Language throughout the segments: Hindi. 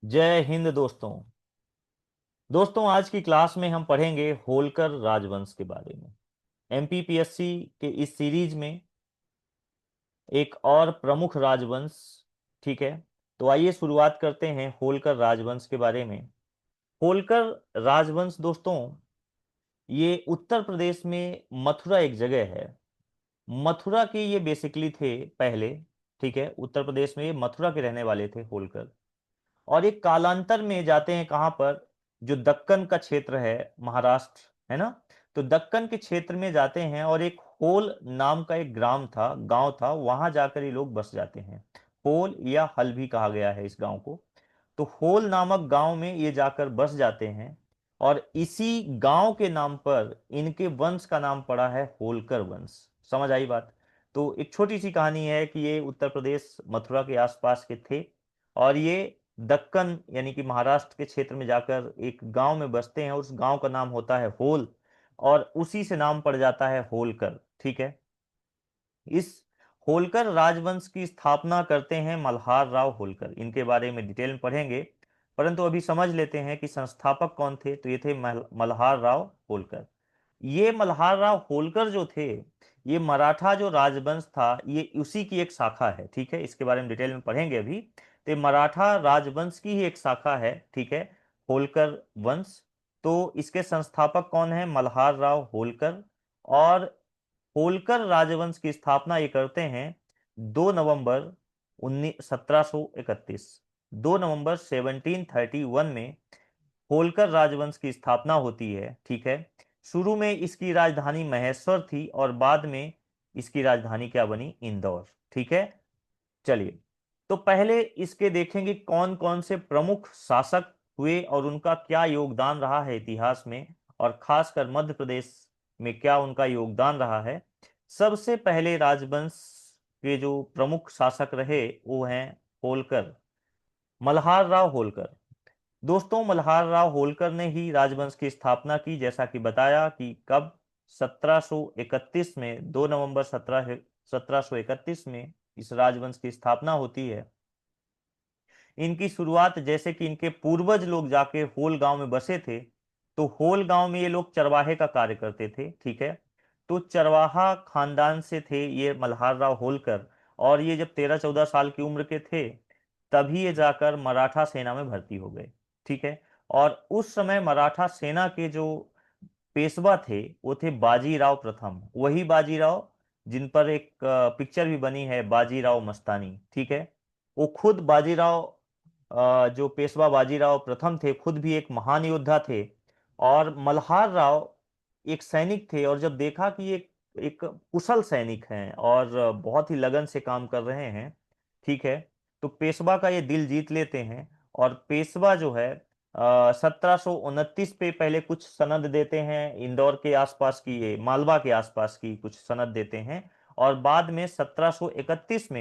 जय हिंद दोस्तों। आज की क्लास में हम पढ़ेंगे होलकर राजवंश के बारे में। एमपीपीएससी के इस सीरीज में एक और प्रमुख राजवंश। ठीक है, तो आइए शुरुआत करते हैं होलकर राजवंश के बारे में। होलकर राजवंश दोस्तों, ये उत्तर प्रदेश में मथुरा एक जगह है। मथुरा के ये बेसिकली थे पहले। ठीक है, उत्तर प्रदेश में ये मथुरा के रहने वाले थे होलकर। और एक कालांतर में जाते हैं कहाँ पर, जो दक्कन का क्षेत्र है, महाराष्ट्र है ना। तो दक्कन के क्षेत्र में जाते हैं और एक होल नाम का एक ग्राम था, गांव था, वहां जाकर ये लोग बस जाते हैं। होल या हल भी कहा गया है इस गांव को। तो होल नामक गांव में ये जाकर बस जाते हैं और इसी गांव के नाम पर इनके वंश का नाम पड़ा है होलकर वंश। समझ आई बात। तो एक छोटी सी कहानी है कि ये उत्तर प्रदेश मथुरा के आसपास के थे और ये दक्कन यानी कि महाराष्ट्र के क्षेत्र में जाकर एक गांव में बसते हैं और उस गांव का नाम होता है होल और उसी से नाम पड़ जाता है होलकर। ठीक है, इस होलकर राजवंश की स्थापना करते हैं मल्हार राव होलकर। इनके बारे में डिटेल में पढ़ेंगे, परंतु अभी समझ लेते हैं कि संस्थापक कौन थे। तो ये थे मल्हार राव होलकर। ये मल्हार राव होलकर जो थे, ये मराठा जो राजवंश था ये उसी की एक शाखा है। ठीक है, इसके बारे में डिटेल में पढ़ेंगे अभी। तो ये मराठा राजवंश की ही एक शाखा है। ठीक है, होलकर वंश। तो इसके संस्थापक कौन है? मल्हार राव होलकर। और होलकर राजवंश की स्थापना ये करते हैं 2 नवंबर 1731। 2 नवंबर 1731 में होलकर राजवंश की स्थापना होती है। ठीक है, शुरू में इसकी राजधानी महेश्वर थी और बाद में इसकी राजधानी क्या बनी? इंदौर। ठीक है, चलिए, तो पहले इसके देखेंगे कौन कौन से प्रमुख शासक हुए और उनका क्या योगदान रहा है इतिहास में, और खासकर मध्य प्रदेश में क्या उनका योगदान रहा है। सबसे पहले राजवंश के जो प्रमुख शासक रहे वो हैं होलकर, मल्हार राव होलकर। दोस्तों, मल्हार राव होलकर ने ही राजवंश की स्थापना की, जैसा कि बताया कि कब? 1731 में, 2 नवंबर 1731 में इस राजवंश की स्थापना होती है। इनकी शुरुआत, जैसे कि इनके पूर्वज लोग जाके होल गांव में बसे थे, तो होल गांव में ये लोग चरवाहे का कार्य करते थे। ठीक है, तो चरवाहा खानदान से थे ये मल्हार राव होलकर। और ये जब 13-14 साल की उम्र के थे तभी ये जाकर मराठा सेना में भर्ती हो गए। ठीक है, और उस समय मराठा सेना के जो पेशवा थे वो थे बाजीराव प्रथम, वही बाजीराव जिन पर एक पिक्चर भी बनी है, बाजीराव मस्तानी। ठीक है, वो खुद बाजीराव, जो पेशवा बाजीराव प्रथम थे, खुद भी एक महान योद्धा थे। और मल्हार राव एक सैनिक थे और जब देखा कि ये एक कुशल सैनिक हैं और बहुत ही लगन से काम कर रहे हैं, ठीक है, तो पेशवा का ये दिल जीत लेते हैं। और पेशवा जो है 1729 पे पहले कुछ सनद देते हैं, इंदौर के आसपास की, ये मालवा के आसपास की कुछ सनद देते हैं। और बाद में 1731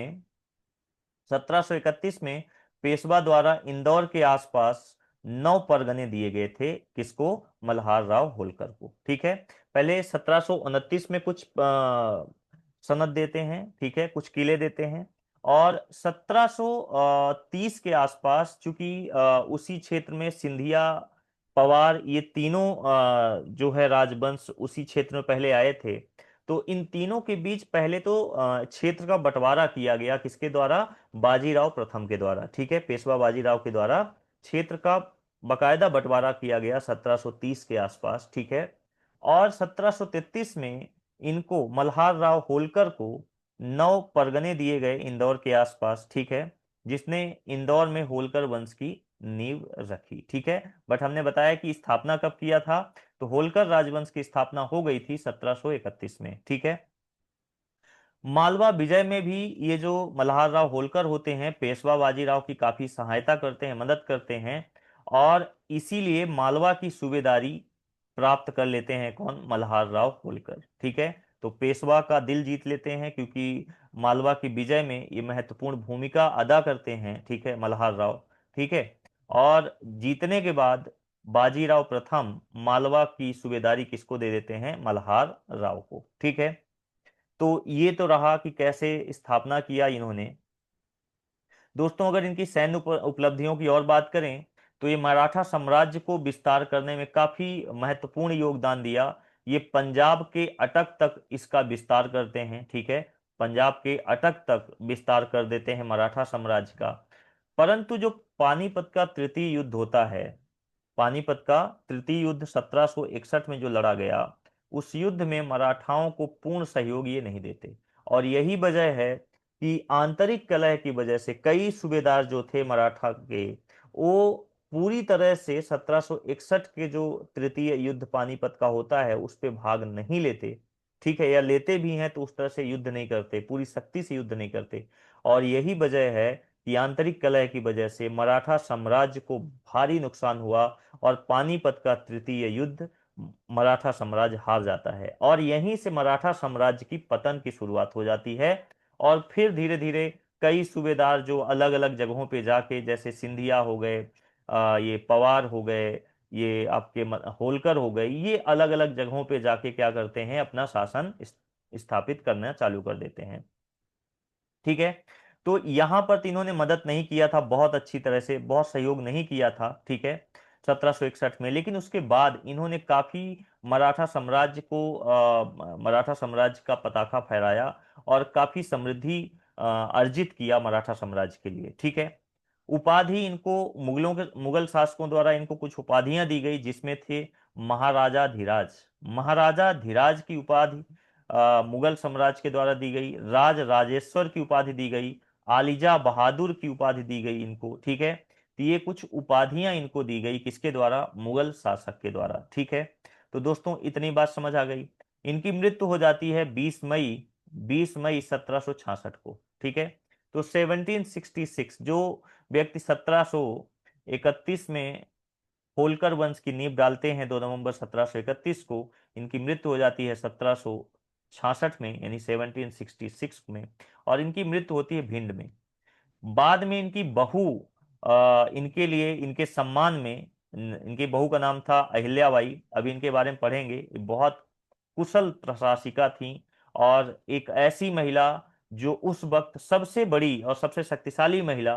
में पेशवा द्वारा इंदौर के आसपास 9 परगने दिए गए थे। किसको? मल्हार राव होलकर को। ठीक है, पहले 1729 में कुछ सनद देते हैं, ठीक है, कुछ किले देते हैं। और 1730 के आसपास, चूंकि उसी क्षेत्र में सिंधिया, पवार, ये तीनों जो है राजवंश उसी क्षेत्र में पहले आए थे। तो इन तीनों के बीच पहले तो क्षेत्र का बंटवारा किया गया, किसके द्वारा? बाजीराव प्रथम के द्वारा। ठीक है, पेशवा बाजीराव के द्वारा क्षेत्र का बकायदा बंटवारा किया गया 1730 के आसपास। ठीक है, और 1733 में इनको, मल्हार राव होलकर को, 9 परगने दिए गए इंदौर के आसपास। ठीक है, जिसने इंदौर में होलकर वंश की नींव रखी। ठीक है, बट हमने बताया कि स्थापना कब किया था? तो होलकर राजवंश की स्थापना हो गई थी 1731 में। ठीक है, मालवा विजय में भी ये जो मल्हार राव होलकर होते हैं, पेशवा बाजीराव की काफी सहायता करते हैं, मदद करते हैं। और इसीलिए मालवा की सूबेदारी प्राप्त कर लेते हैं कौन? मल्हार राव होलकर। ठीक है, तो पेशवा का दिल जीत लेते हैं क्योंकि मालवा की विजय में ये महत्वपूर्ण भूमिका अदा करते हैं। ठीक है, मल्हार राव। ठीक है, और जीतने के बाद बाजीराव प्रथम मालवा की सूबेदारी किसको दे देते हैं? मल्हार राव को। ठीक है, तो ये तो रहा कि कैसे स्थापना किया इन्होंने। दोस्तों अगर इनकी सैन्य उपलब्धियों की और बात करें तो ये मराठा साम्राज्य को विस्तार करने में काफी महत्वपूर्ण योगदान दिया। ये पंजाब के अटक तक इसका विस्तार करते हैं, ठीक है, पंजाब के अटक तक विस्तार कर देते हैं मराठा साम्राज्य का। परंतु जो पानीपत का तृतीय युद्ध होता है, पानीपत का तृतीय युद्ध 1761 में जो लड़ा गया, उस युद्ध में मराठाओं को पूर्ण सहयोग ये नहीं देते। और यही वजह है कि आंतरिक कलह की वजह से कई सूबेदार जो थे मराठा के, वो पूरी तरह से 1761 के जो तृतीय युद्ध पानीपत का होता है उस पे भाग नहीं लेते, ठीक है, या लेते भी हैं तो उस तरह से युद्ध नहीं करते, पूरी सख्ती से युद्ध नहीं करते। और यही वजह है कि आंतरिक कलह की वजह से मराठा साम्राज्य को भारी नुकसान हुआ और पानीपत का तृतीय युद्ध मराठा साम्राज्य हार जाता है, और यहीं से मराठा साम्राज्य की पतन की शुरुआत हो जाती है। और फिर धीरे धीरे कई सूबेदार जो अलग अलग जगहों पे जाके, जैसे सिंधिया हो गए, ये पवार हो गए, ये आपके होलकर हो गए, ये अलग अलग जगहों पे जाके क्या करते हैं, अपना शासन स्थापित करना चालू कर देते हैं, ठीक है। तो यहां पर तीनों ने मदद नहीं किया था बहुत अच्छी तरह से, बहुत सहयोग नहीं किया था, ठीक है, 1761 में। लेकिन उसके बाद इन्होंने काफी मराठा साम्राज्य को मराठा साम्राज्य का पताका फहराया और काफी समृद्धि अर्जित किया मराठा साम्राज्य के लिए, ठीक है। उपाधि इनको मुगल शासकों द्वारा इनको कुछ उपाधियां दी गई, जिसमें थे महाराजा धीराज। महाराजा धीराज की उपाधि मुगल साम्राज्य के द्वारा दी गई, राज राजेश्वर की उपाधि दी गई, आलिजा बहादुर की उपाधि दी गई इनको, ठीक है। तो ये कुछ उपाधियां इनको दी गई, किसके द्वारा, मुगल शासक के द्वारा, ठीक है। तो दोस्तों इतनी बात समझ आ गई। इनकी मृत्यु हो जाती है 20 मई 1766 को, ठीक है। तो 1766 जो व्यक्ति 1731 में होलकर वंश की नींव डालते हैं, 2 नवंबर 1731 को, इनकी मृत्यु हो जाती है 1766 में, यानी 1766 में। और इनकी मृत्यु होती है भिंड में। बाद में इनकी बहू इनके लिए, इनके सम्मान में, इनकी बहू का नाम था अहिल्याबाई, अभी इनके बारे में पढ़ेंगे। ये बहुत कुशल प्रशासिका थी और एक ऐसी महिला जो उस वक्त सबसे बड़ी और सबसे शक्तिशाली महिला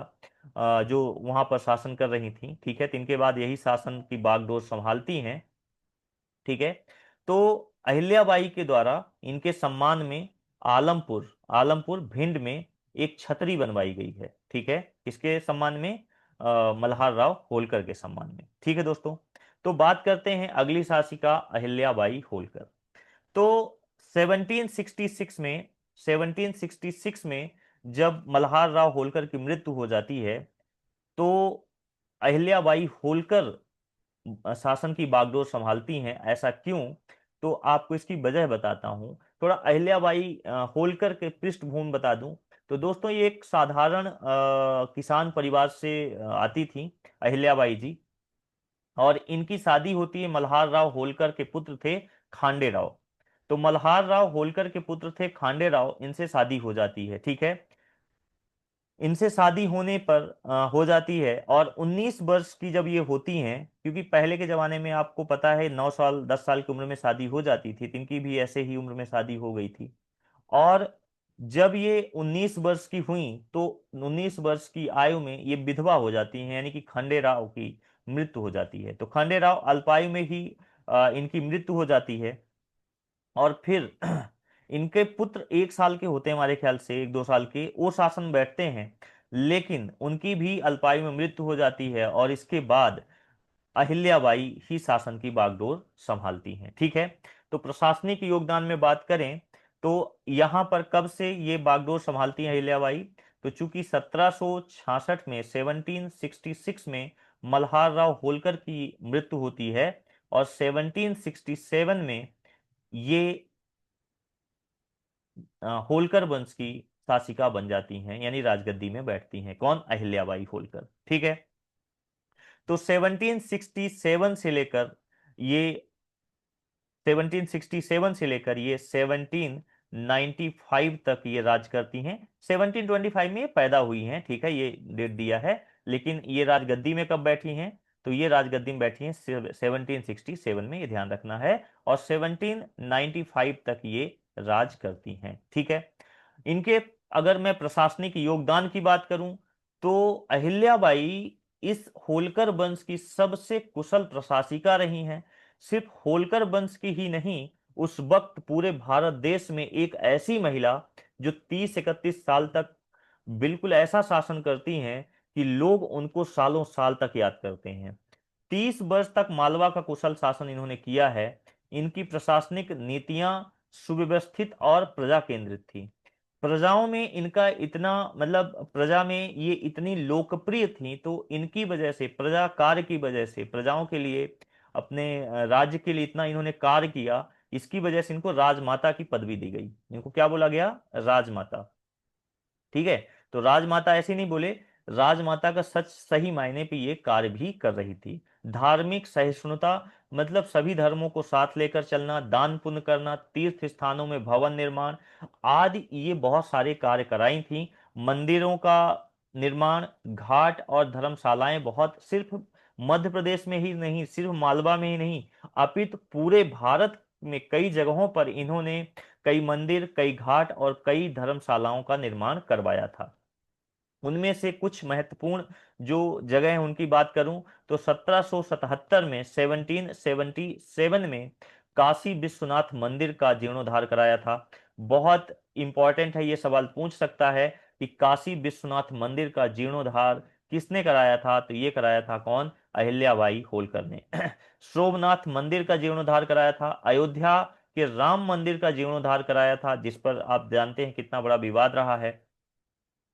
जो वहां पर शासन कर रही थी, ठीक है। तो इनके बाद यही शासन की बागडोर संभालती हैं, ठीक है। तो अहिल्याबाई के द्वारा इनके सम्मान में आलमपुर आलमपुर भिंड में एक छतरी बनवाई गई है, ठीक है, किसके सम्मान में, मल्हार राव होलकर के सम्मान में, ठीक है दोस्तों। तो बात करते हैं अगली शासिका अहिल्याबाई होलकर। तो 1766 में 1766 में जब मल्हार राव होलकर की मृत्यु हो जाती है, तो अहिल्याबाई होलकर शासन की बागडोर संभालती हैं। ऐसा क्यों, तो आपको इसकी वजह बताता हूं। थोड़ा अहिल्याबाई होलकर के पृष्ठभूमि बता दूं, तो दोस्तों ये एक साधारण किसान परिवार से आती थी अहिल्याबाई जी। और इनकी शादी होती है मल्हार राव होलकर के पुत्र थे खांडे राव। तो मल्हार राव होलकर के पुत्र थे खांडे राव, इनसे शादी हो जाती है, ठीक है। इनसे शादी होने पर हो जाती है, और 19 वर्ष की जब ये होती हैं, क्योंकि पहले के जमाने में आपको पता है 9 साल 10 साल की उम्र में शादी हो जाती थी, तो इनकी भी ऐसे ही उम्र में शादी हो गई थी। और जब ये 19 वर्ष की हुई तो 19 वर्ष की आयु में ये विधवा हो जाती हैं, यानी कि खंडे राव की मृत्यु हो जाती है। तो खंडे राव अल्पायु में ही इनकी मृत्यु हो जाती है। और फिर इनके पुत्र 1 साल के होते हैं, हमारे ख्याल से 1-2 साल के, वो शासन बैठते हैं, लेकिन उनकी भी अल्पायु में मृत्यु हो जाती है। और इसके बाद अहिल्याबाई ही शासन की बागडोर संभालती हैं, ठीक है। तो प्रशासनिक योगदान में बात करें तो यहां पर कब से ये बागडोर संभालती हैं अहिल्याबाई, तो चूंकि 1766 में 1766 में मल्हार राव होलकर की मृत्यु होती है, और 1767 में ये होलकर वंश की शासिका बन जाती हैं, यानी राजगद्दी में बैठती हैं। कौन, अहिल्याबाई होलकर, ठीक है। तो 1767 से लेकर ये 1767 से लेकर ये 1795 तक ये राज करती हैं। 1725 में ये पैदा हुई हैं, ठीक है, ये डेट दिया है। लेकिन ये राजगद्दी में कब बैठी हैं, तो ये राजगद्दी में बैठी हैं 1767 में, ये ध्यान रखना है। और 1795 तक ये राज करती हैं, ठीक है। इनके, अगर मैं प्रशासनिक योगदान की बात करूं, तो अहिल्याबाई इस होलकर वंश की सबसे कुशल प्रशासिका रही हैं। सिर्फ होलकर वंश की ही नहीं, उस वक्त पूरे भारत देश में एक ऐसी महिला जो 30-31 साल तक बिल्कुल ऐसा शासन करती हैं कि लोग उनको सालों साल तक याद करते हैं। 30 वर्ष तक मालवा का कुशल शासन इन्होंने किया है। इनकी प्रशासनिक नीतियां सुव्यवस्थित और प्रजा केंद्रित थी। प्रजाओं में इनका इतना मतलब प्रजा में ये इतनी लोकप्रिय थी, तो इनकी वजह से, प्रजा कार्य की वजह से, प्रजाओं के लिए, अपने राज्य के लिए इतना इन्होंने कार्य किया, इसकी वजह से इनको राजमाता की पदवी दी गई। इनको क्या बोला गया? राजमाता। ठीक है। तो राजमाता ऐसे नहीं बोले, राजमाता का सच सही मायने पे ये कार्य भी कर रही थी। धार्मिक सहिष्णुता मतलब सभी धर्मों को साथ लेकर चलना, दान पुण्य करना, तीर्थ स्थानों में भवन निर्माण आदि, ये बहुत सारे कार्य कराई थी। मंदिरों का निर्माण, घाट और धर्मशालाएं बहुत, सिर्फ मध्य प्रदेश में ही नहीं, सिर्फ मालवा में ही नहीं, अपितु पूरे भारत में कई जगहों पर इन्होंने कई मंदिर, कई घाट और कई धर्मशालाओं का निर्माण करवाया था। उनमें से कुछ महत्वपूर्ण जो जगह है उनकी बात करूं तो 1777 में, 1777 में काशी विश्वनाथ मंदिर का जीर्णोद्धार कराया था। बहुत इंपॉर्टेंट है, ये सवाल पूछ सकता है कि काशी विश्वनाथ मंदिर का जीर्णोद्धार किसने कराया था? तो ये कराया था कौन? अहिल्याबाई होलकर ने। सोमनाथ मंदिर का जीर्णोद्धार कराया था। अयोध्या के राम मंदिर का जीर्णोद्धार कराया था, जिस पर आप जानते हैं कितना बड़ा विवाद रहा है।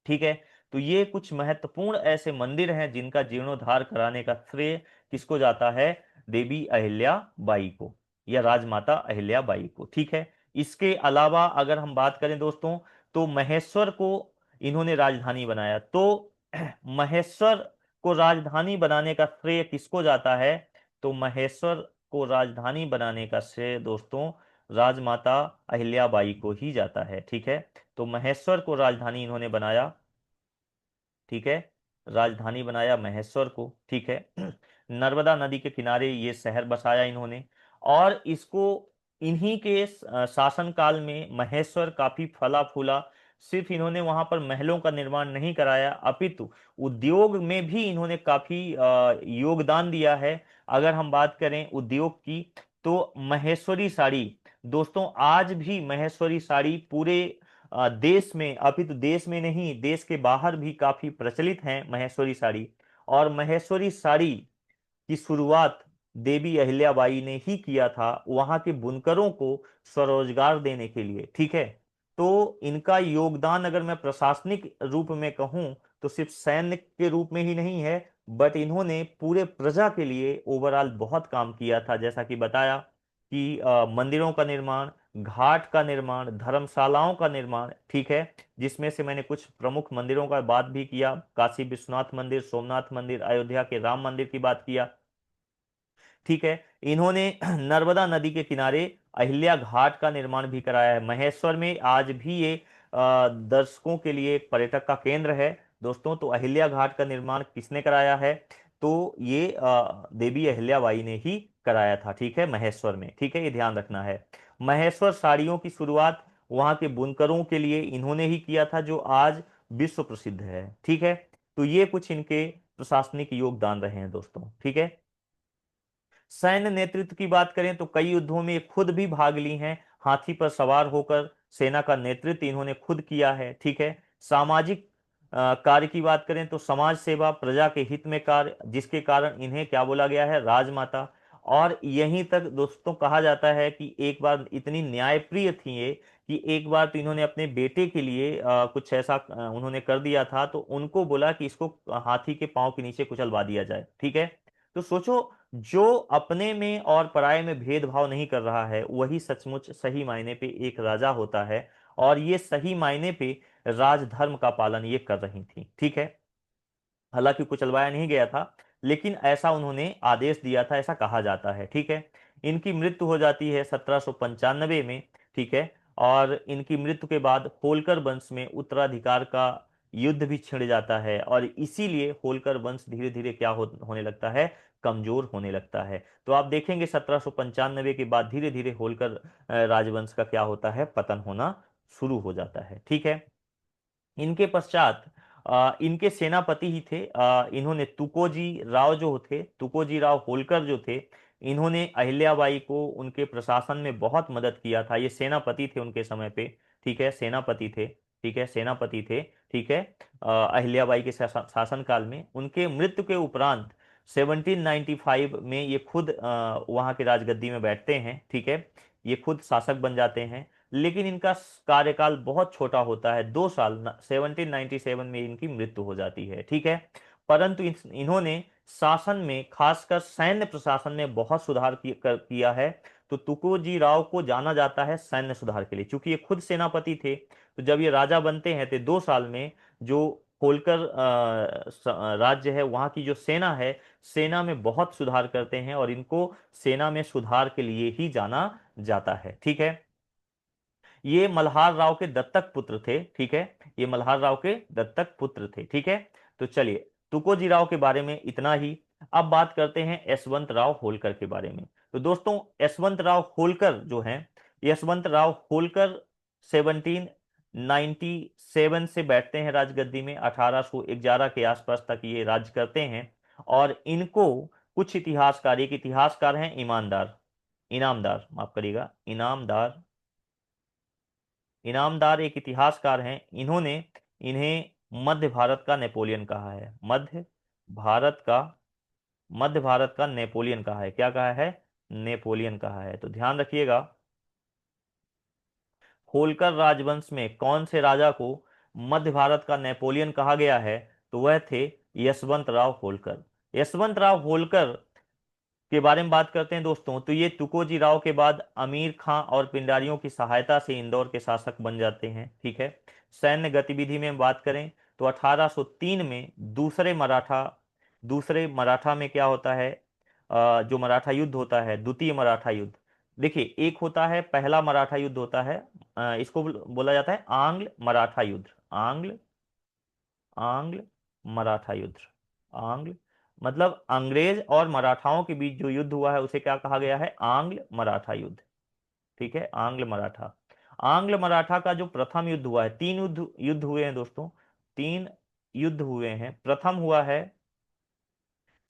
ठीक है। तो ये कुछ महत्वपूर्ण ऐसे मंदिर हैं जिनका जीर्णोद्धार कराने का श्रेय किसको जाता है? देवी अहिल्या बाई को, या राजमाता अहिल्या बाई को। ठीक है। इसके अलावा अगर हम बात करें दोस्तों, तो महेश्वर को इन्होंने राजधानी बनाया। तो महेश्वर को राजधानी बनाने का श्रेय किसको जाता है? तो महेश्वर को राजधानी बनाने का श्रेय दोस्तों राजमाता अहिल्याबाई को ही जाता है। ठीक है। तो महेश्वर को राजधानी इन्होंने बनाया। ठीक है। राजधानी बनाया महेश्वर को। ठीक है। नर्मदा नदी के किनारे ये शहर बसाया इन्होंने, और इसको इन्हीं के शासन काल में महेश्वर काफी फला फूला। सिर्फ इन्होंने वहां पर महलों का निर्माण नहीं कराया, अपितु उद्योग में भी इन्होंने काफी योगदान दिया है। अगर हम बात करें उद्योग की, तो महेश्वरी साड़ी दोस्तों, आज भी महेश्वरी साड़ी पूरे देश में, अपितु देश में नहीं, देश के बाहर भी काफी प्रचलित हैं महेश्वरी साड़ी। और महेश्वरी साड़ी की शुरुआत देवी अहिल्याबाई ने ही किया था, वहां के बुनकरों को स्वरोजगार देने के लिए। ठीक है। तो इनका योगदान अगर मैं प्रशासनिक रूप में कहूं तो सिर्फ सैन्य के रूप में ही नहीं है, बट इन्होंने पूरे प्रजा के लिए ओवरऑल बहुत काम किया था। जैसा कि बताया कि मंदिरों का निर्माण, घाट का निर्माण, धर्मशालाओं का निर्माण। ठीक है। जिसमें से मैंने कुछ प्रमुख मंदिरों का बात भी किया, काशी विश्वनाथ मंदिर, सोमनाथ मंदिर, अयोध्या के राम मंदिर की बात किया। ठीक है। इन्होंने नर्मदा नदी के किनारे अहिल्या घाट का निर्माण भी कराया है। महेश्वर में आज भी ये दर्शकों के लिए एक पर्यटक का केंद्र है दोस्तों। तो अहिल्या घाट का निर्माण किसने कराया है? तो ये देवी अहिल्याबाई ने ही कराया था। ठीक है, महेश्वर में। ठीक है, ये ध्यान रखना है। महेश्वर साड़ियों की शुरुआत वहां के बुनकरों के लिए इन्होंने ही किया था, जो आज विश्व प्रसिद्ध है। ठीक है। तो ये कुछ इनके प्रशासनिक योगदान रहे हैं दोस्तों। ठीक है। सैन्य नेतृत्व की बात करें तो कई युद्धों में ये खुद भी भाग ली हैं। हाथी पर सवार होकर सेना का नेतृत्व इन्होंने खुद किया है। ठीक है। सामाजिक कार्य की बात करें तो समाज सेवा, प्रजा के हित में कार्य, जिसके कारण इन्हें क्या बोला गया है? राजमाता। और यहीं तक दोस्तों कहा जाता है कि एक बार इतनी न्यायप्रिय थी ये कि एक बार तो इन्होंने अपने बेटे के लिए कुछ ऐसा उन्होंने कर दिया था, तो उनको बोला कि इसको हाथी के पांव के नीचे कुचलवा दिया जाए। ठीक है। तो सोचो, जो अपने में और पराये में भेदभाव नहीं कर रहा है, वही सचमुच सही मायने पे एक राजा होता है। और ये सही मायने पे राजधर्म का पालन ये कर रही थी। ठीक है। हालांकि कुचलवाया नहीं गया था, लेकिन ऐसा उन्होंने आदेश दिया था, ऐसा कहा जाता है। ठीक है। इनकी मृत्यु हो जाती है 1795 में। ठीक है। और इनकी मृत्यु के बाद होलकर वंश में उत्तराधिकार का युद्ध भी छिड़ जाता है, और इसीलिए होलकर वंश धीरे धीरे क्या होने लगता है? कमजोर होने लगता है। तो आप देखेंगे 1795 के बाद धीरे धीरे होलकर राजवंश का क्या होता है? पतन होना शुरू हो जाता है। ठीक है। इनके पश्चात इनके सेनापति ही थे। इन्होंने तुकोजी राव जो थे, तुकोजी राव होलकर जो थे, इन्होंने अहिल्याबाई को उनके प्रशासन में बहुत मदद किया था। ये सेनापति थे उनके समय पे, ठीक है, सेनापति थे, ठीक है, सेनापति थे, ठीक है। अहिल्याबाई के शासन काल में उनके मृत्यु के उपरांत 1795 में ये खुद वहां के राजगद्दी में बैठते हैं, ठीक है, ये खुद शासक बन जाते हैं। लेकिन इनका कार्यकाल बहुत छोटा होता है, 2 साल, 1797 में इनकी मृत्यु हो जाती है, ठीक है। परंतु इन्होंने शासन में, खासकर सैन्य प्रशासन में बहुत सुधार किया है। तो तुकोजी राव को जाना जाता है सैन्य सुधार के लिए, क्योंकि ये खुद सेनापति थे। तो जब ये राजा बनते हैं तो 2 साल में जो होलकर राज्य है, वहां की जो सेना है, सेना में बहुत सुधार करते हैं और इनको सेना में सुधार के लिए ही जाना जाता है, ठीक है। ये मल्हार राव के दत्तक पुत्र थे, ठीक है, ये मल्हार राव के दत्तक पुत्र थे, ठीक है। तो चलिए, तुकोजी राव के बारे में इतना ही। अब बात करते हैं यशवंत राव होलकर के बारे में। तो दोस्तों, यशवंत राव होलकर जो हैं, यशवंत राव होलकर 1797 से बैठते हैं राजगद्दी में, 1811 के आसपास तक ये राज करते हैं। और इनको कुछ इतिहासकार, एक इतिहासकार हैं ईमानदार, इनामदार, माफ करिएगा, इनामदार, इनामदार एक इतिहासकार हैं। इन्होंने इन्हें मध्य भारत का नेपोलियन कहा है, भारत का मध्य भारत का नेपोलियन कहा है। क्या कहा है? नेपोलियन कहा है। तो ध्यान रखिएगा, होलकर राजवंश में कौन से राजा को मध्य भारत का नेपोलियन कहा गया है? तो वह थे यशवंत राव होलकर। यशवंत राव होलकर के बारे में बात करते हैं दोस्तों, तो ये तुकोजी राव के बाद अमीर खां और पिंडारियों की सहायता से इंदौर के शासक बन जाते हैं, ठीक है। सैन्य गतिविधि में बात करें तो 1803 में दूसरे मराठा में क्या होता है, जो मराठा युद्ध होता है, द्वितीय मराठा युद्ध। देखिए, एक होता है पहला मराठा युद्ध होता है, इसको बोला जाता है आंग्ल मराठा युद्ध, आंग्ल मराठा युद्ध। आंग्ल मतलब अंग्रेज और मराठाओं के बीच जो युद्ध हुआ है उसे क्या कहा गया है? आंग्ल मराठा युद्ध, ठीक है, आंग्ल मराठा। आंग्ल मराठा का जो प्रथम युद्ध हुआ है, 3 युद्ध युद्ध हुए हैं दोस्तों, 3 युद्ध हुए हैं। प्रथम हुआ है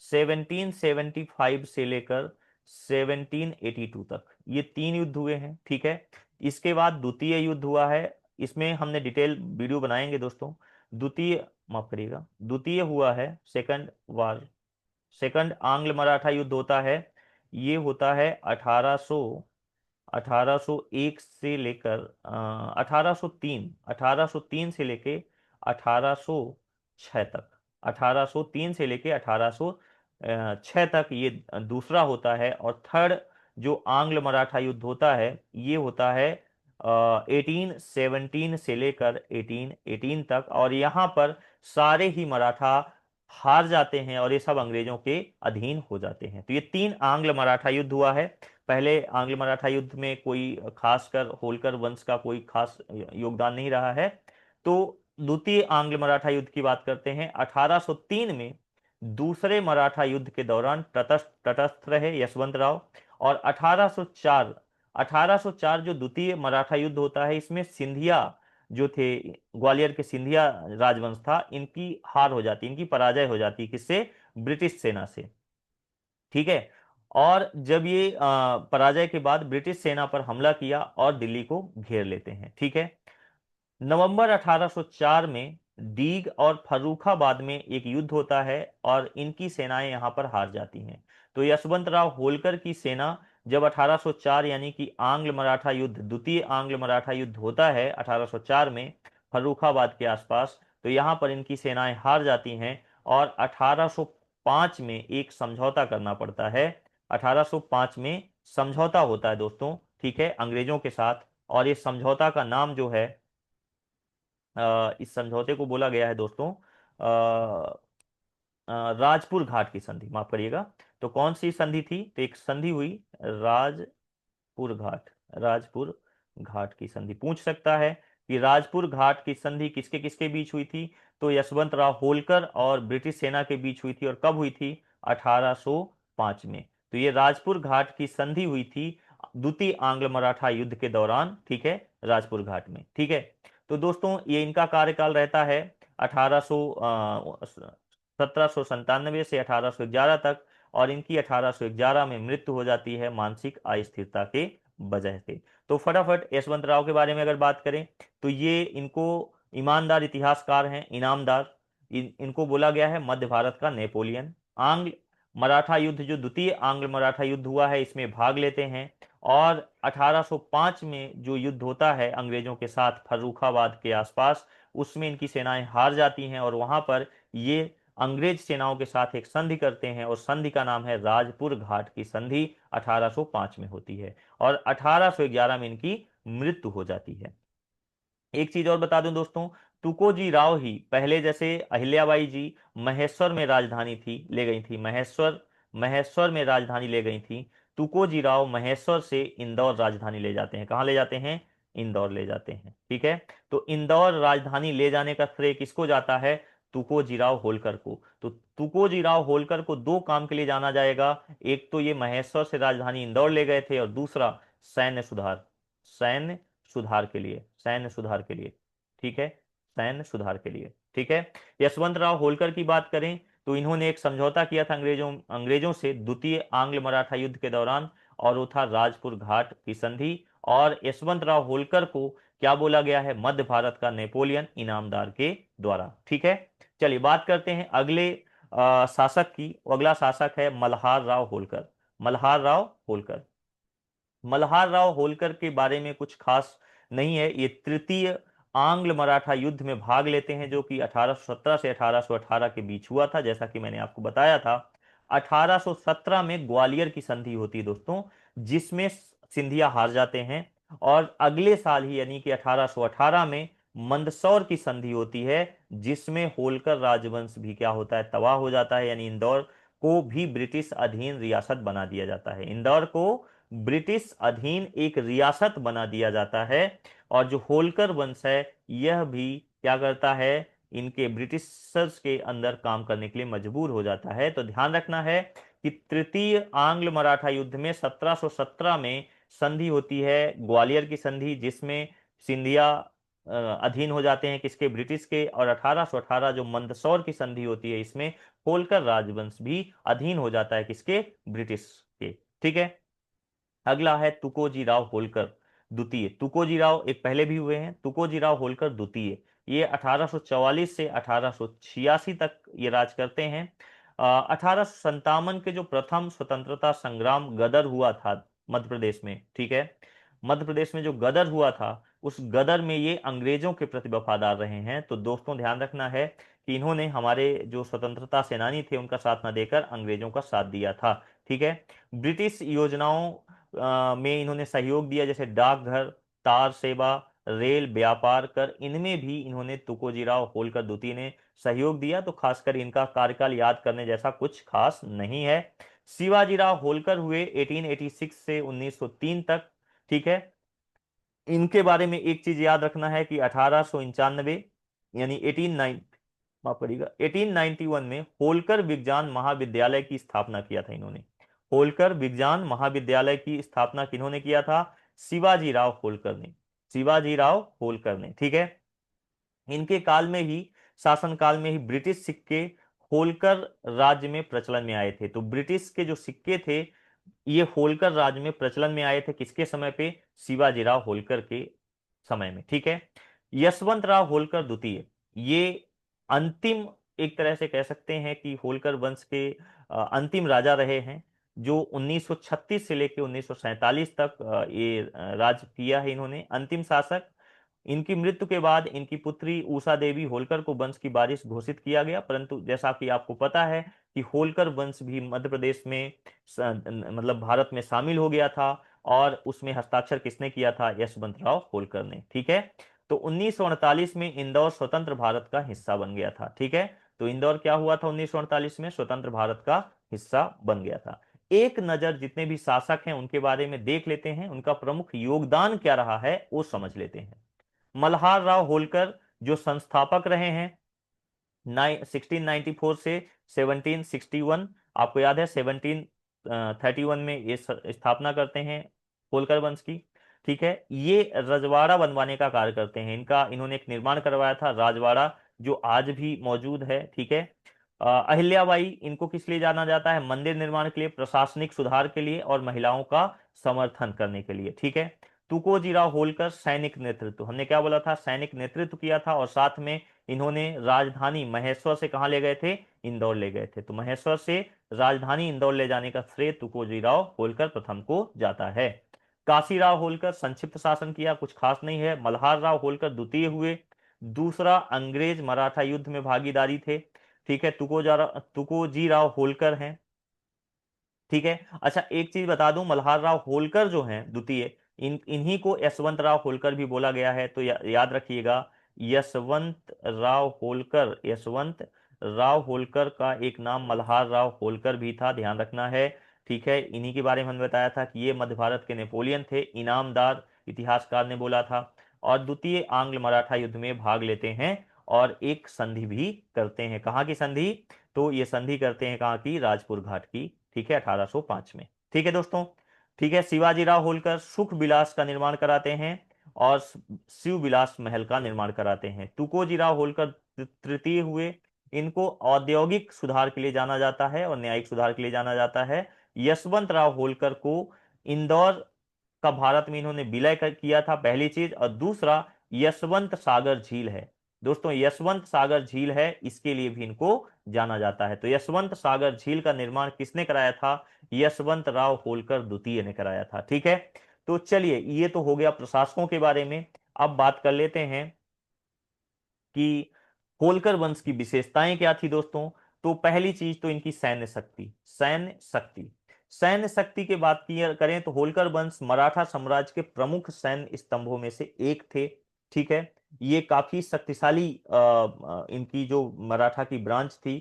1775 से लेकर 1782 तक, ये 3 युद्ध हुए हैं, ठीक है। इसके बाद द्वितीय युद्ध हुआ है, इसमें हमने डिटेल वीडियो बनाएंगे दोस्तों। द्वितीय, माफ करिएगा, द्वितीय हुआ है सेकंड आंग्ल मराठा युद्ध होता है। ये होता है 1801 से लेकर 1803 से लेके 1806 तक, 1803 से लेके 1806 तक ये दूसरा होता है। और थर्ड जो आंग्ल मराठा युद्ध होता है, ये होता है 1817 से लेकर 1818 तक। और यहाँ पर सारे ही मराठा हार जाते हैं और ये सब अंग्रेजों के अधीन हो जाते हैं। तो ये 3 आंग्ल मराठा युद्ध हुआ है। पहले आंग्ल मराठा युद्ध में कोई खासकर होलकर वंश का कोई खास योगदान नहीं रहा है। तो द्वितीय आंग्ल मराठा युद्ध की बात करते हैं। 1803 में दूसरे मराठा युद्ध के दौरान तटस्थ रहे यशवंत राव। और 1804 जो द्वितीय मराठा युद्ध होता है, इसमें सिंधिया जो थे, ग्वालियर के सिंधिया राजवंश था, इनकी हार हो जाती, इनकी पराजय हो जाती, किससे? ब्रिटिश सेना से, ठीक है। और जब ये पराजय के बाद ब्रिटिश सेना पर हमला किया और दिल्ली को घेर लेते हैं, ठीक है। नवंबर 1804 में डीग और फर्रुखाबाद में एक युद्ध होता है और इनकी सेनाएं यहां पर हार जाती हैं। तो यशवंत राव होलकर की सेना जब 1804 यानी कि आंग्ल मराठा युद्ध, द्वितीय आंग्ल मराठा युद्ध होता है 1804 में फर्रुखाबाद के आसपास, तो यहां पर इनकी सेनाएं हार जाती हैं और 1805 में एक समझौता करना पड़ता है। 1805 में समझौता होता है दोस्तों, ठीक है, अंग्रेजों के साथ। और ये समझौता का नाम जो है, इस समझौते को बोला गया है दोस्तों राजपुर घाट की संधि, माफ करिएगा। तो कौन सी संधि थी? तो एक संधि हुई राजपुर घाट, राजपुर घाट की संधि। पूछ सकता है कि राजपुर घाट की संधि किसके किसके बीच हुई थी? तो यशवंत राव होलकर और ब्रिटिश सेना के बीच हुई थी। और कब हुई थी? 1805 में। तो ये राजपुर घाट की संधि हुई थी द्वितीय आंग्ल मराठा युद्ध के दौरान, ठीक है, राजपुर घाट में, ठीक है। तो दोस्तों, ये इनका कार्यकाल रहता है 1797 से 1811 तक, और इनकी 1811 में मृत्यु हो जाती है मानसिक अस्थिरता के वजह से। तो फटाफट यशवंत राव के बारे में अगर बात करें तो ये इनको ईमानदार इतिहासकार हैं, इनामदार। इनको बोला गया है मध्य भारत का नेपोलियन। आंग्ल मराठा युद्ध, जो द्वितीय आंग्ल मराठा युद्ध हुआ है, इसमें भाग लेते हैं। और 1805 में जो युद्ध होता है अंग्रेजों के साथ फर्रुखाबाद के आसपास, उसमें इनकी सेनाएं हार जाती हैं और वहां पर ये अंग्रेज सेनाओं के साथ एक संधि करते हैं, और संधि का नाम है राजपुर घाट की संधि। 1805 में होती है और 1811 में इनकी मृत्यु हो जाती है। एक चीज और बता दूं दोस्तों, तुकोजी राव ही पहले, जैसे अहिल्याबाई जी महेश्वर में राजधानी थी ले गई थी, महेश्वर महेश्वर में राजधानी ले गई थी, तुकोजी राव महेश्वर से इंदौर राजधानी ले जाते हैं। कहाँ ले जाते हैं? इंदौर ले जाते हैं। ठीक है, तो इंदौर राजधानी ले जाने का श्रेय किसको जाता है? तुकोजी राव होलकर को। तो तुकोजी राव होलकर को दो काम के लिए जाना जाएगा, एक तो ये महेश्वर से राजधानी इंदौर ले गए थे, और दूसरा सैन्य सुधार, सैन्य सुधार के लिए, सैन्य सुधार के लिए। ठीक है, सैन्य सुधार के लिए। ठीक है, यशवंत राव होलकर की बात करें तो इन्होंने एक समझौता किया था अंग्रेजों से द्वितीय आंग्ल मराठा युद्ध के दौरान, और वो था राजपुर घाट की संधि। और यशवंत राव होलकर को क्या बोला गया है? मध्य भारत का नेपोलियन, इनामदार के द्वारा। ठीक है, चलिए बात करते हैं अगले शासक की। अगला शासक है मल्हार राव होलकर। मल्हार राव होलकर, मल्हार राव होलकर के बारे में कुछ खास नहीं है। ये तृतीय आंग्ल मराठा युद्ध में भाग लेते हैं, जो कि 1817 से 1818 के बीच हुआ था, जैसा कि मैंने आपको बताया था। 1817 में ग्वालियर की संधि होती है दोस्तों, जिसमें सिंधिया हार जाते हैं। और अगले साल ही यानी कि 1818 में मंदसौर की संधि होती है, जिसमें होलकर राजवंश भी क्या होता है? तबाह हो जाता है। यानी इंदौर को भी ब्रिटिश अधीन रियासत बना दिया जाता है। इंदौर को ब्रिटिश अधीन एक रियासत बना दिया जाता है। और जो होलकर वंश है यह भी क्या करता है? इनके ब्रिटिशर्स के अंदर काम करने के लिए मजबूर हो जाता है। तो ध्यान रखना है कि तृतीय आंग्ल मराठा युद्ध में 1717 में संधि होती है, ग्वालियर की संधि, जिसमें सिंधिया अधीन हो जाते हैं किसके? ब्रिटिश के। और 1818 जो मंदसौर की संधि होती है, इसमें होलकर राजवंश भी अधीन हो जाता है किसके? ब्रिटिश के। ठीक है, अगला है तुकोजी राव होलकर द्वितीय। तुकोजी राव एक पहले भी हुए हैं, तुकोजी राव होलकर द्वितीय। ये 1844 से 1886 तक ये राज करते हैं। 1857 के जो प्रथम स्वतंत्रता संग्राम गदर हुआ था मध्य प्रदेश में, ठीक है, मध्य प्रदेश में जो गदर हुआ था, उस गदर में ये अंग्रेजों के प्रति वफादार रहे हैं। तो दोस्तों ध्यान रखना है कि इन्होंने हमारे जो स्वतंत्रता सेनानी थे उनका साथ न देकर अंग्रेजों का साथ दिया था। ठीक है, ब्रिटिश योजनाओं में इन्होंने सहयोग दिया, जैसे डाकघर, तार सेवा, रेल, व्यापार कर, इनमें भी इन्होंने तुकोजीराव होलकर द्वितीय ने सहयोग दिया। तो खासकर इनका कार्यकाल याद करने जैसा कुछ खास नहीं है। शिवाजीराव होलकर हुए 1886 से 1903 तक। ठीक है, इनके बारे में एक चीज याद रखना है कि 1895 यानी 1890, माफ करिएगा, 1891 में होलकर विज्ञान महाविद्यालय की स्थापना किया था इन्होंने। होलकर विज्ञान महाविद्यालय की स्थापना किन्होंने किया था? शिवाजीराव होलकर ने, शिवाजीराव होलकर ने। ठीक है, इनके काल में ही, शासन काल में ही ब्रिटिश सिक्के होलकर राज्य में प्रचलन में आए थे। तो ब्रिटिश के जो सिक्के थे ये होलकर राज्य में प्रचलन में आए थे किसके समय पे? शिवाजीराव होलकर के समय में। ठीक है, यशवंत राव होलकर द्वितीय, ये अंतिम, एक तरह से कह सकते हैं कि होलकर वंश के अंतिम राजा रहे हैं, जो 1936 से लेकर 1947 तक ये राज किया है इन्होंने, अंतिम शासक। इनकी मृत्यु के बाद इनकी पुत्री उषा देवी होलकर को वंश की वारिस घोषित किया गया, परंतु जैसा कि आपको पता है कि होलकर वंश भी मध्य प्रदेश में मतलब भारत में शामिल हो गया था, और उसमें हस्ताक्षर किसने किया था? यशवंत राव होलकर ने। ठीक है, तो 1948 में इंदौर स्वतंत्र भारत का हिस्सा बन गया था। ठीक है, तो इंदौर क्या हुआ था? 1948 में स्वतंत्र भारत का हिस्सा बन गया था। एक नजर जितने भी शासक हैं उनके बारे में देख लेते हैं, उनका प्रमुख योगदान क्या रहा है वो समझ लेते हैं। मल्हार राव होलकर जो संस्थापक रहे हैं 1694 से 1761, आपको याद है 1731 में ये स्थापना करते हैं होलकर वंश की। ठीक है, ये रजवाड़ा बनवाने का कार्य करते हैं। इन्होंने एक निर्माण करवाया था राजवाड़ा, जो आज भी मौजूद है। ठीक है। अहिल्याबाई, इनको किस लिए जाना जाता है? मंदिर निर्माण के लिए, प्रशासनिक सुधार के लिए और महिलाओं का समर्थन करने के लिए। ठीक है। तुकोजीराव होलकर, सैनिक नेतृत्व, हमने क्या बोला था? सैनिक नेतृत्व किया था, और साथ में इन्होंने राजधानी महेश्वर से कहां ले गए थे? इंदौर ले गए थे। तो महेश्वर से राजधानी इंदौर ले जाने का श्रेय तुकोजीराव होलकर प्रथम को जाता है। काशीराव होलकर, संक्षिप्त शासन किया, कुछ खास नहीं है। मल्हार राव होलकर द्वितीय हुए, दूसरा अंग्रेज मराठा युद्ध में भागीदारी थे। ठीक है। तुकोजीराव होलकर हैं। ठीक है। अच्छा, एक चीज बता दूं, मल्हार राव होलकर जो हैं द्वितीय, इन्हीं को यशवंत राव होलकर भी बोला गया है, तो याद रखिएगा। यशवंत राव होलकर, यशवंत राव होलकर का एक नाम मल्हार राव होलकर भी था, ध्यान रखना है। ठीक है। इन्हीं के बारे में हमने बताया था कि ये मध्य भारत के नेपोलियन थे, इनामदार इतिहासकार ने बोला था। और द्वितीय आंग्ल मराठा युद्ध में भाग लेते हैं और एक संधि भी करते हैं। कहाँ की संधि? तो ये संधि करते हैं कहाँ की? राजपुर घाट की। ठीक है, 1805 में। ठीक है दोस्तों। ठीक है। शिवाजीराव होलकर सुख विलास का निर्माण कराते हैं और शिव विलास महल का निर्माण कराते हैं। तुकोजीराव होलकर तृतीय हुए, इनको औद्योगिक सुधार के लिए जाना जाता है और न्यायिक सुधार के लिए जाना जाता है। यशवंत राव होलकर को इंदौर का भारत में इन्होंने विलय किया था, पहली चीज। और दूसरा, यशवंत सागर झील है दोस्तों, यशवंत सागर झील है, इसके लिए भी इनको जाना जाता है। तो यशवंत सागर झील का निर्माण किसने कराया था? यशवंत राव होलकर द्वितीय ने कराया था। ठीक है। तो चलिए, ये तो हो गया प्रशासकों के बारे में। अब बात कर लेते हैं कि होलकर वंश की विशेषताएं क्या थी दोस्तों। तो पहली चीज तो इनकी सैन्य शक्ति, सैन्य शक्ति। सैन्य शक्ति की बात की करें तो होलकर वंश मराठा साम्राज्य के प्रमुख सैन्य स्तंभों में से एक थे। ठीक है। ये काफी शक्तिशाली इनकी जो मराठा की ब्रांच थी,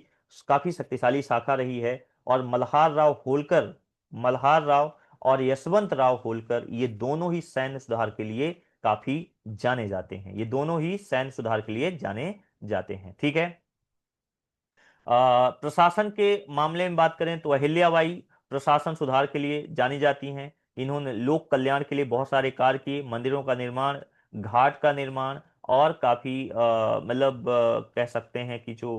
काफी शक्तिशाली शाखा रही है। और मल्हार राव होलकर, मल्हार राव और यशवंत राव होलकर, ये दोनों ही सैन्य सुधार के लिए काफी जाने जाते हैं, ये दोनों ही सैन्य सुधार के लिए जाने जाते हैं। ठीक है। प्रशासन के मामले में बात करें तो अहिल्याबाई प्रशासन सुधार के लिए जानी जाती हैं। इन्होंने लोक कल्याण के लिए बहुत सारे कार्य किए, मंदिरों का निर्माण, घाट का निर्माण, और काफी मतलब कह सकते हैं कि जो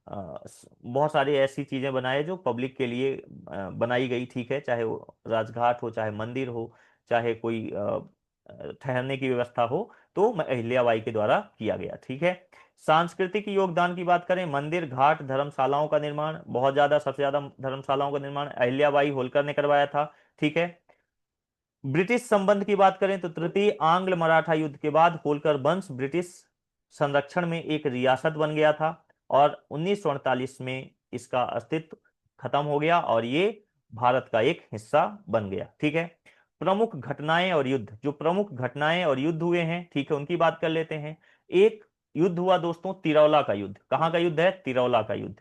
बहुत सारी ऐसी चीजें बनाए जो पब्लिक के लिए बनाई गई। ठीक है। चाहे वो राजघाट हो, चाहे मंदिर हो, चाहे कोई ठहरने की व्यवस्था हो, तो अहिल्याबाई के द्वारा किया गया। ठीक है। सांस्कृतिक योगदान की बात करें, मंदिर, घाट, धर्मशालाओं का निर्माण, बहुत ज्यादा, सबसे ज्यादा धर्मशालाओं का निर्माण अहिल्याबाई होलकर ने करवाया था। ठीक है। ब्रिटिश संबंध की बात करें तो तृतीय आंग्ल मराठा युद्ध के बाद होलकर वंश ब्रिटिश संरक्षण में एक रियासत बन गया था, और 1948 में इसका अस्तित्व खत्म हो गया और ये भारत का एक हिस्सा बन गया। ठीक है। प्रमुख घटनाएं और युद्ध, जो प्रमुख घटनाएं और युद्ध हुए हैं, ठीक है, उनकी बात कर लेते हैं। एक युद्ध हुआ दोस्तों, तिरौला का युद्ध। कहां का युद्ध है? तिरौला का युद्ध।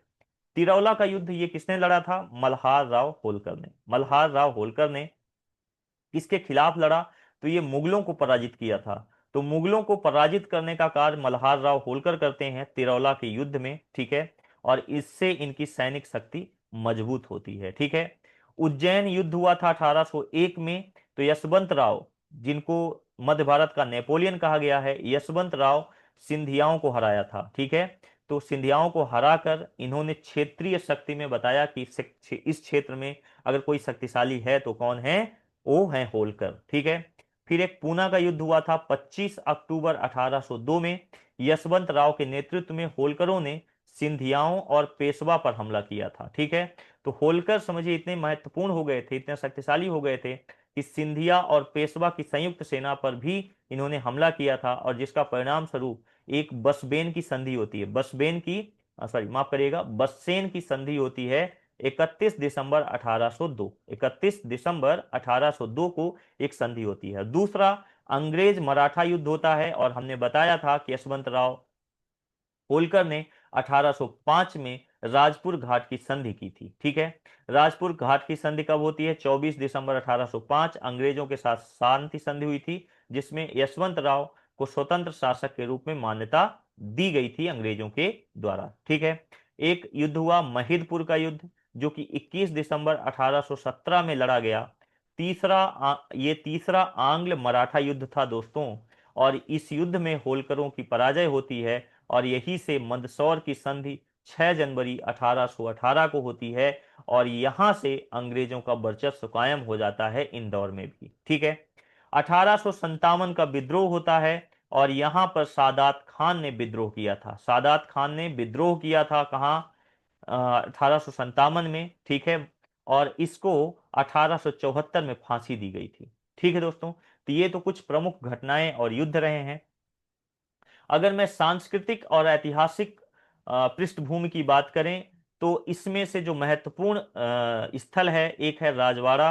तिरौला का युद्ध ये किसने लड़ा था? मल्हार राव होलकर ने। मल्हार राव होलकर ने किसके खिलाफ लड़ा? तो ये मुगलों को पराजित किया था। तो मुगलों को पराजित करने का कार्य मल्हार राव होलकर करते हैं तिरौला के युद्ध में। ठीक है। और इससे इनकी सैनिक शक्ति मजबूत होती है। ठीक है। उज्जैन युद्ध हुआ था 1801 में। तो यशवंत राव, जिनको मध्य भारत का नेपोलियन कहा गया है, यशवंत राव सिंधियाओं को हराया था। ठीक है। तो सिंधियाओं को हराकर इन्होंने क्षेत्रीय शक्ति में बताया कि इस क्षेत्र में अगर कोई शक्तिशाली है तो कौन है? वो है होलकर। ठीक है। फिर एक पूना का युद्ध हुआ था 25 अक्टूबर 1802 में। यशवंत राव के नेतृत्व में होलकरों ने सिंधियाओं और पेशवा पर हमला किया था। ठीक है। तो होलकर समझिए इतने महत्वपूर्ण हो गए थे, इतने शक्तिशाली हो गए थे कि सिंधिया और पेशवा की संयुक्त सेना पर भी इन्होंने हमला किया था, और जिसका परिणाम स्वरूप एक बसबेन की संधि होती है, बसबेन की, सॉरी माफ करिएगा, बससेन की संधि होती है 31 दिसंबर 1802, 31 दिसंबर 1802 को एक संधि होती है। दूसरा, अंग्रेज मराठा युद्ध होता है, और हमने बताया था कि यशवंत राव होलकर ने 1805 में राजपुर घाट की संधि की थी। ठीक है। राजपुर घाट की संधि कब होती है? 24 दिसंबर 1805 अंग्रेजों के साथ शांति संधि हुई थी, जिसमें यशवंत राव को स्वतंत्र शासक के रूप में मान्यता दी गई थी अंग्रेजों के द्वारा। ठीक है। एक युद्ध हुआ महिदपुर का युद्ध, जो कि 21 दिसंबर 1817 में लड़ा गया। ये तीसरा आंग्ल मराठा युद्ध था दोस्तों, और इस युद्ध में होलकरों की पराजय होती है और यही से मंदसौर की संधि 6 जनवरी 1818 को होती है और यहां से अंग्रेजों का वर्चस्व कायम हो जाता है इंदौर में भी। ठीक है। 1857 का विद्रोह होता है और यहां पर सादात खान ने विद्रोह किया था। सादात खान ने विद्रोह किया था कहाँ? 1857 में। ठीक है। और इसको 1874 में फांसी दी गई थी। ठीक है दोस्तों, तो ये तो कुछ प्रमुख घटनाएं और युद्ध रहे हैं। अगर मैं सांस्कृतिक और ऐतिहासिक पृष्ठभूमि की बात करें तो इसमें से जो महत्वपूर्ण स्थल है, एक है राजवाड़ा।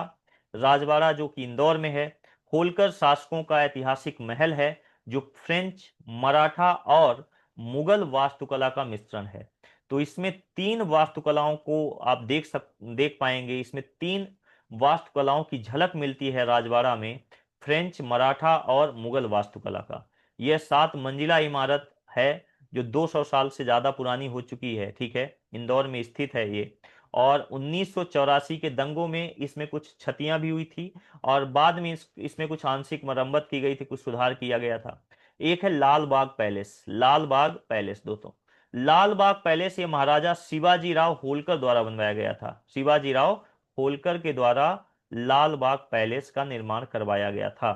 राजवाड़ा जो कि इंदौर में है। होलकर शासकों का ऐतिहासिक महल है जो फ्रेंच, मराठा और मुगल वास्तुकला का मिश्रण है। तो इसमें तीन वास्तुकलाओं को आप देख पाएंगे। इसमें तीन वास्तुकलाओं की झलक मिलती है राजवाड़ा में, फ्रेंच, मराठा और मुगल वास्तुकला का। यह 7 मंजिला इमारत है जो 200 साल से ज्यादा पुरानी हो चुकी है। ठीक है। इंदौर में स्थित है ये। और 1984 के दंगों में इसमें कुछ क्षतियां भी हुई थी और बाद में इसमें कुछ आंशिक मरम्मत की गई थी, कुछ सुधार किया गया था। एक है लाल बाग पैलेस। लाल बाग पैलेस दोस्तों, लाल बाग पैलेस ये महाराजा शिवाजी राव होलकर द्वारा बनवाया गया था। शिवाजी राव होलकर के द्वारा लाल बाग पैलेस का निर्माण करवाया गया था।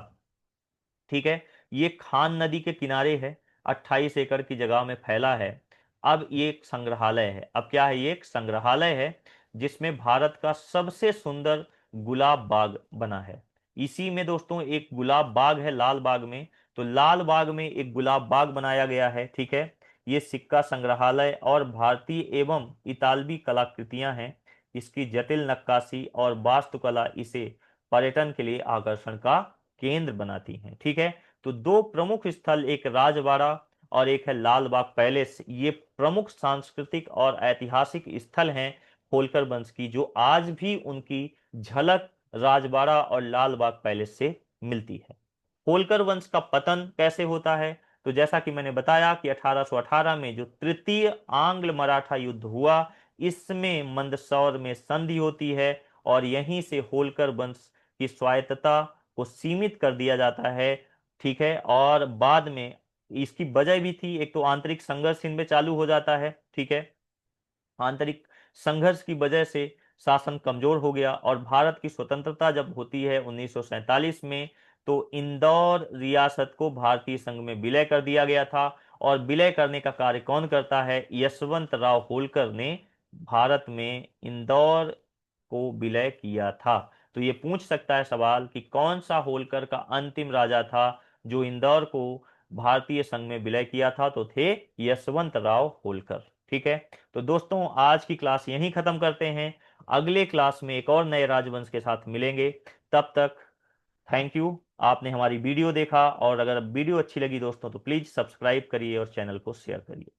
ठीक है। ये खान नदी के किनारे है, 28 एकड़ की जगह में फैला है। अब ये एक संग्रहालय है। अब क्या है? ये एक संग्रहालय है जिसमें भारत का सबसे सुंदर गुलाब बाग बना है। इसी में दोस्तों एक गुलाब बाग है लाल बाग में। तो लाल बाग में एक गुलाब बाग बनाया गया है। ठीक है। ये सिक्का संग्रहालय और भारतीय एवं इतालवी कलाकृतियां हैं। इसकी जटिल नक्काशी और वास्तुकला इसे पर्यटन के लिए आकर्षण का केंद्र बनाती हैं। ठीक है। तो दो प्रमुख स्थल, एक राजवाड़ा और एक है लाल बाग पैलेस, ये प्रमुख सांस्कृतिक और ऐतिहासिक स्थल हैं होलकर वंश की, जो आज भी उनकी झलक राजवाड़ा और लाल बाग पैलेस से मिलती है। होलकर वंश का पतन कैसे होता है? तो जैसा कि मैंने बताया कि 1818 में जो तृतीय आंग्ल मराठा युद्ध हुआ, इसमें मंदसौर में संधि होती है और यहीं से होलकर वंश की स्वायत्तता को सीमित कर दिया जाता है। ठीक है। और बाद में इसकी वजह भी थी, एक तो आंतरिक संघर्ष इनमें चालू हो जाता है। ठीक है। आंतरिक संघर्ष की वजह से शासन कमजोर हो गया और भारत की स्वतंत्रता जब होती है 1947 में, तो इंदौर रियासत को भारतीय संघ में विलय कर दिया गया था। और विलय करने का कार्य कौन करता है? यशवंत राव होलकर ने भारत में इंदौर को विलय किया था। तो ये पूछ सकता है सवाल कि कौन सा होलकर का अंतिम राजा था जो इंदौर को भारतीय संघ में विलय किया था? तो थे यशवंत राव होलकर। ठीक है। तो दोस्तों आज की क्लास यहीं खत्म करते हैं। अगले क्लास में एक और नए राजवंश के साथ मिलेंगे। तब तक थैंक यू। आपने हमारी वीडियो देखा और अगर वीडियो अच्छी लगी दोस्तों तो प्लीज सब्सक्राइब करिए और चैनल को शेयर करिए।